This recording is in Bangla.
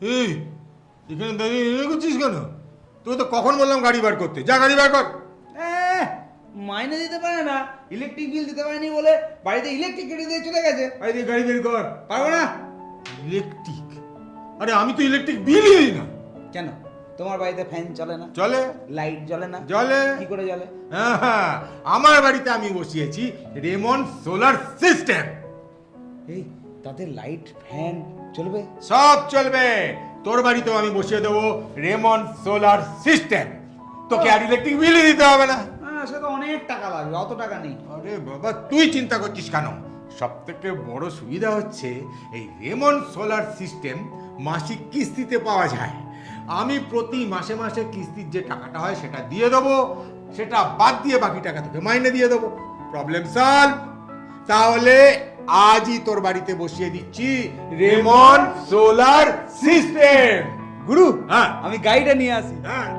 এই এখানে দাঁড়িয়ে করছিস কেন? তোকে তো কখন বললাম গাড়ি বার করতে, যা গাড়ি বার কর। মাইনে দিতে পারে না, ইলেকট্রিক বিল দিতে পারেনি বলে বাড়িতে ইলেকট্রিক কেটে দিয়ে চলে গেছে। গাড়ি দিয়ে গাড়ি বের কর। পারবো না। ইলেকট্রিক? আরে আমি তো ইলেকট্রিক বিলই দিই না। কেন? তোমার বাড়িতে ফ্যান চলে না? চলে। লাইট জ্বলে না? জ্বলে। কি করে জ্বলে? হ্যাঁ, আমার বাড়িতে আমি বসিয়েছি রেমন সোলার সিস্টেম। এই তাতে লাইট ফ্যান চলবে? সব চলবে। তোর বাড়িতেও আমি বসিয়ে দেবো রেমন সোলার সিস্টেম। তোকে আর ইলেকট্রিক বিলই দিতে হবে না। সে তো অনেক টাকা লাগবে, অত টাকা নেই। আরে বাবা, তুই চিন্তা করছিস কেন? সব থেকে বড় সুবিধা হচ্ছে এই রেমন সোলার সিস্টেম মাসিক কিস্তিতে পাওয়া যায়। আমি প্রতি মাসে মাসে কিস্তির যে টাকাটা হয় সেটা দিয়ে দেবো, সেটা বাদ দিয়ে বাকি টাকা তোকে মাইনে দিয়ে দেবো। Problem solve. তাহলে আজই তোর বাড়িতে বসিয়ে দিচ্ছি রেমন সোলার সিস্টেম। গুরু, হ্যাঁ আমি গাড়িটা নিয়ে আসি। হ্যাঁ।